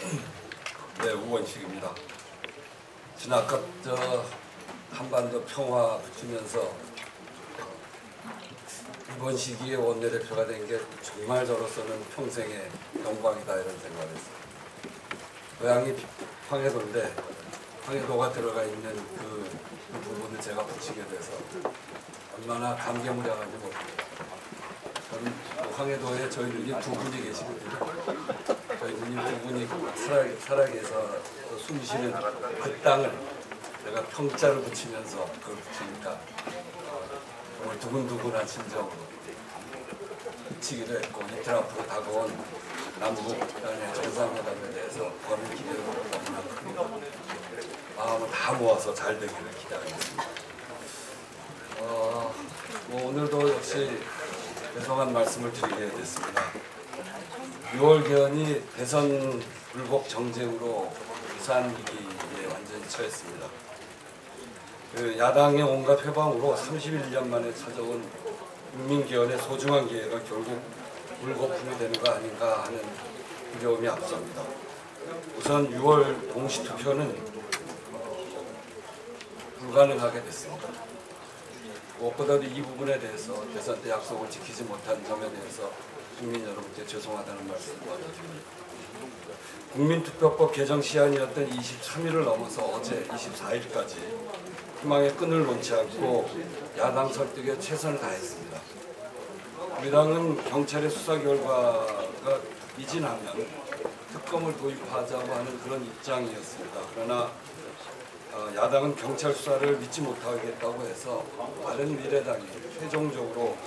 네, 우원식입니다. 지난껏 한반도 평화 붙이면서 이번 시기에 원내대표가 된 게 정말 저로서는 평생의 영광이다 이런 생각을 했어요. 고향이 황해도인데 황해도가 들어가 있는 그 부분을 제가 붙이게 돼서 얼마나 감개무량한지 모릅니다. 저는 황해도에 저희 누님 두 분이 계시거든요. 저희 누님 두 분이 살아계서 숨쉬는 그 땅을 제가 평자를 붙이면서 그걸 붙이니까 정말 두근두근한 심정으로 붙이기도 했고, 이틀 앞으로 다가온 남북 간의 정상회담에 대해서 거는 기대도 너무나 크고 마음을 다 모아서 잘 되기를 기대하겠습니다. 오늘도 역시 죄송한 말씀을 드리게 됐습니다. 6월 개헌이 대선 불복 정쟁으로 유사한 위기에 완전히 처했습니다. 그 야당의 온갖 회방으로 31년 만에 찾아온 국민개헌의 소중한 기회가 결국 물거품이 되는 거 아닌가 하는 두려움이 앞섭니다. 우선 6월 동시투표는 불가능하게 됐습니다. 무엇보다도 이 부분에 대해서 대선 때 약속을 지키지 못한 점에 대해서 국민 여러분께 죄송하다는 말씀을 드립니다. 국민투표법 개정 시한이었던 23일을 넘어서 어제 24일까지 희망의 끈을 놓지 않고 야당 설득에 최선을 다했습니다. 우리 당은 경찰의 수사 결과가 미진하면 특검을 도입하자고 하는 그런 입장이었습니다. 그러나 야당은 경찰 수사를 믿지 못하겠다고 해서 바른미래당이 최종적으로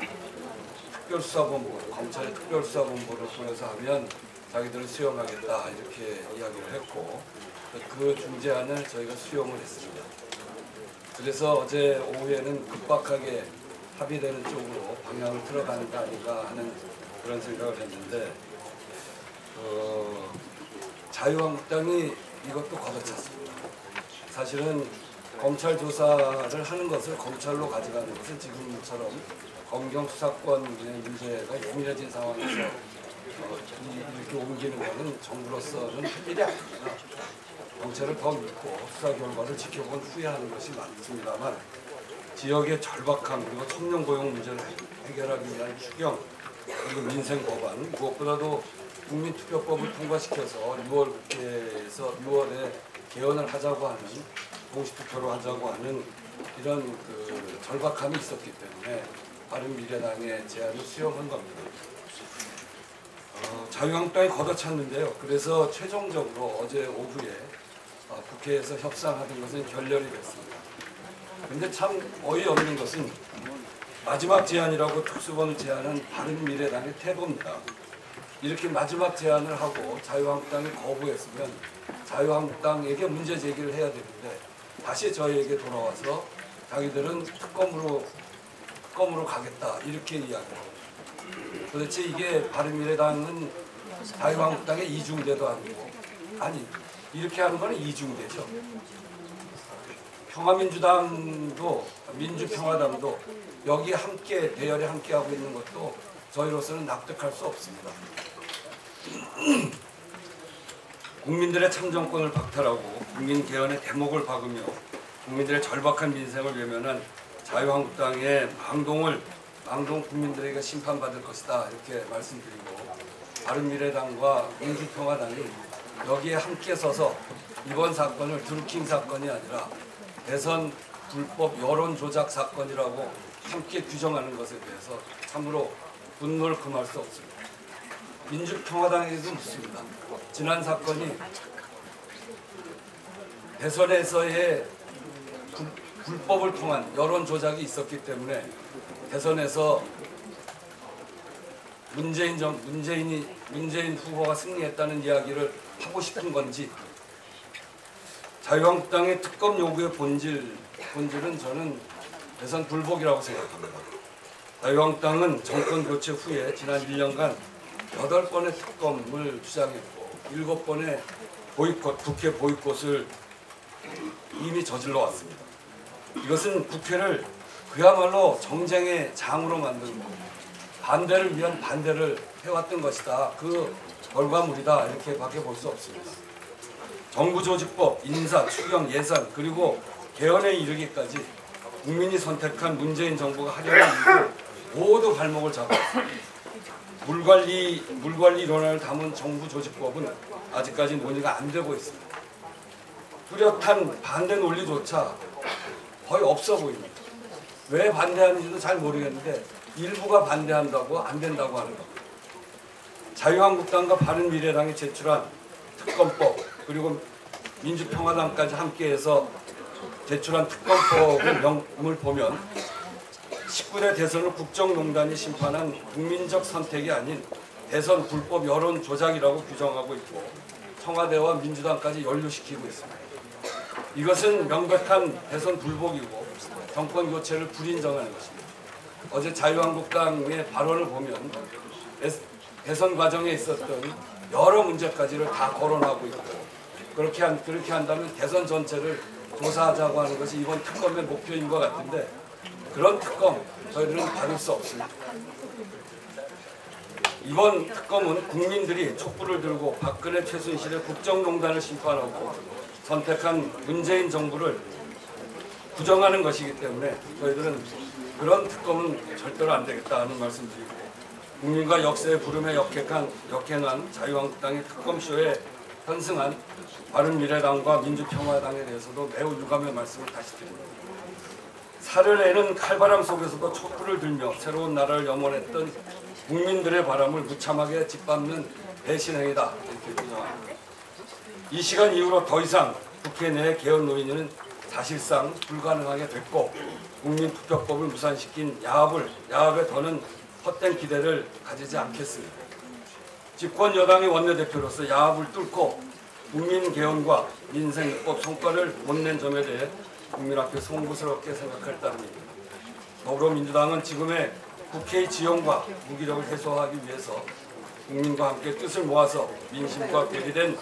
특별수사본부, 검찰의 특별수사본부를 꾸려서 하면 자기들을 수용하겠다 이렇게 이야기를 했고, 그 중재안을 저희가 수용을 했습니다. 그래서 어제 오후에는 급박하게 합의되는 쪽으로 방향을 틀어가는 거 아닌가 하는 그런 생각을 했는데, 자유한국당이 이것도 걷어찼습니다. 사실은 검찰 조사를 하는 것을 검찰로 가져가는 것은 지금처럼 검경 수사권의 문제가 예민해진 상황에서 이렇게 옮기는 것은 정부로서는 할 일이 아닙니다. 경찰을 더 믿고 수사 결과를 지켜본 후에 하는 것이 맞습니다만, 지역의 절박함 그리고 청년 고용 문제를 해결하기 위한 추경 그리고 민생 법안, 무엇보다도 국민투표법을 통과시켜서 6월 국회에서 6월에 개헌을 하자고 하는, 동시투표로 하자고 하는 이런 그 절박함이 있었기 때문에 바른미래당의 제안을 수용한 겁니다. 자유한국당이 걷어찼는데요. 그래서 최종적으로 어제 오후에 국회에서 협상하던 것은 결렬이 됐습니다. 그런데 참 어이없는 것은 마지막 제안이라고 특수본을 제안한 바른미래당의 태도입니다. 이렇게 마지막 제안을 하고 자유한국당이 거부했으면 자유한국당에게 문제 제기를 해야 되는데 다시 저희에게 돌아와서 자기들은 특검으로 가겠다 이렇게 이야기합니다. 도대체 이게 바른미래당은 자유한국당의 이중대도 아니고, 아니 이렇게 하는 거는 이중대죠. 평화민주당도 민주평화당도 여기 함께 대열에 함께 하고 있는 것도 저희로서는 납득할 수 없습니다. 국민들의 참정권을 박탈하고 국민 개헌의 대목을 박으며 국민들의 절박한 민생을 외면한 자유한국당의 망동 국민들에게 심판받을 것이다 이렇게 말씀드리고, 바른미래당과 민주평화당이 여기에 함께 서서 이번 사건을 드루킹 사건이 아니라 대선 불법 여론 조작 사건이라고 함께 규정하는 것에 대해서 참으로 분노를 금할 수 없습니다. 민주평화당에게도 묻습니다. 지난 사건이 대선에서의 불법을 통한 여론 조작이 있었기 때문에 대선에서 문재인 후보가 승리했다는 이야기를 하고 싶은 건지, 자유한국당의 특검 요구의 본질은 저는 대선 불복이라고 생각합니다. 자유한국당은 정권 교체 후에 지난 1년간 8번의 특검을 주장했고 7번의 국회 보이콧을 이미 저질러 왔습니다. 이것은 국회를 그야말로 정쟁의 장으로 만들고 반대를 위한 반대를 해왔던 것이다. 그 결과물이다 이렇게밖에 볼 수 없습니다. 정부조직법, 인사, 추경, 예산 그리고 개헌에 이르기까지 국민이 선택한 문재인 정부가 하려는 일을 모두 발목을 잡았습니다. 물관리 논란을 담은 정부조직법은 아직까지 논의가 안 되고 있습니다. 뚜렷한 반대 논리조차 거의 없어 보입니다. 왜 반대하는지도 잘 모르겠는데 일부가 반대한다고 안 된다고 하는 겁니다. 자유한국당과 바른미래당이 제출한 특검법 그리고 민주평화당까지 함께해서 제출한 특검법을 보면 19대 대선을 국정농단이 심판한 국민적 선택이 아닌 대선 불법 여론 조작이라고 규정하고 있고 청와대와 민주당까지 연루시키고 있습니다. 이것은 명백한 대선 불복이고 정권 교체를 불인정하는 것입니다. 어제 자유한국당의 발언을 보면 대선 과정에 있었던 여러 문제까지를 다 거론하고 있고 그렇게 한다면 대선 전체를 조사하자고 하는 것이 이번 특검의 목표인 것 같은데 그런 특검 저희들은 받을 수 없습니다. 이번 특검은 국민들이 촛불을 들고 박근혜 최순실의 국정농단을 심판하고 선택한 문재인 정부를 부정하는 것이기 때문에 저희들은 그런 특검은 절대로 안 되겠다 하는 말씀드리고 국민과 역사의 부름에 역행한 자유한국당의 특검쇼에 편승한 바른미래당과 민주평화당에 대해서도 매우 유감의 말씀을 다시 드립니다. 살을 내는 칼바람 속에서도 촛불을 들며 새로운 나라를 염원했던 국민들의 바람을 무참하게 짓밟는 배신행위다 이렇게 규정합니다. 이 시간 이후로 더 이상 국회 내 개헌 논의는 사실상 불가능하게 됐고 국민투표법을 무산시킨 야합에 더는 헛된 기대를 가지지 않겠습니다. 집권 여당의 원내대표로서 야합을 뚫고 국민개헌과 민생입법 성과를 못 낸 점에 대해 국민 앞에 송구스럽게 생각할 따름입니다. 더불어민주당은 지금의 국회의 지형과 무기력을 해소하기 위해서 국민과 함께 뜻을 모아서 민심과 괴리된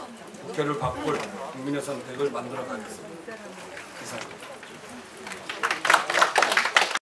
국회를 바꿀 국민의 선택을 만들어 가겠습니다. 이상입니다.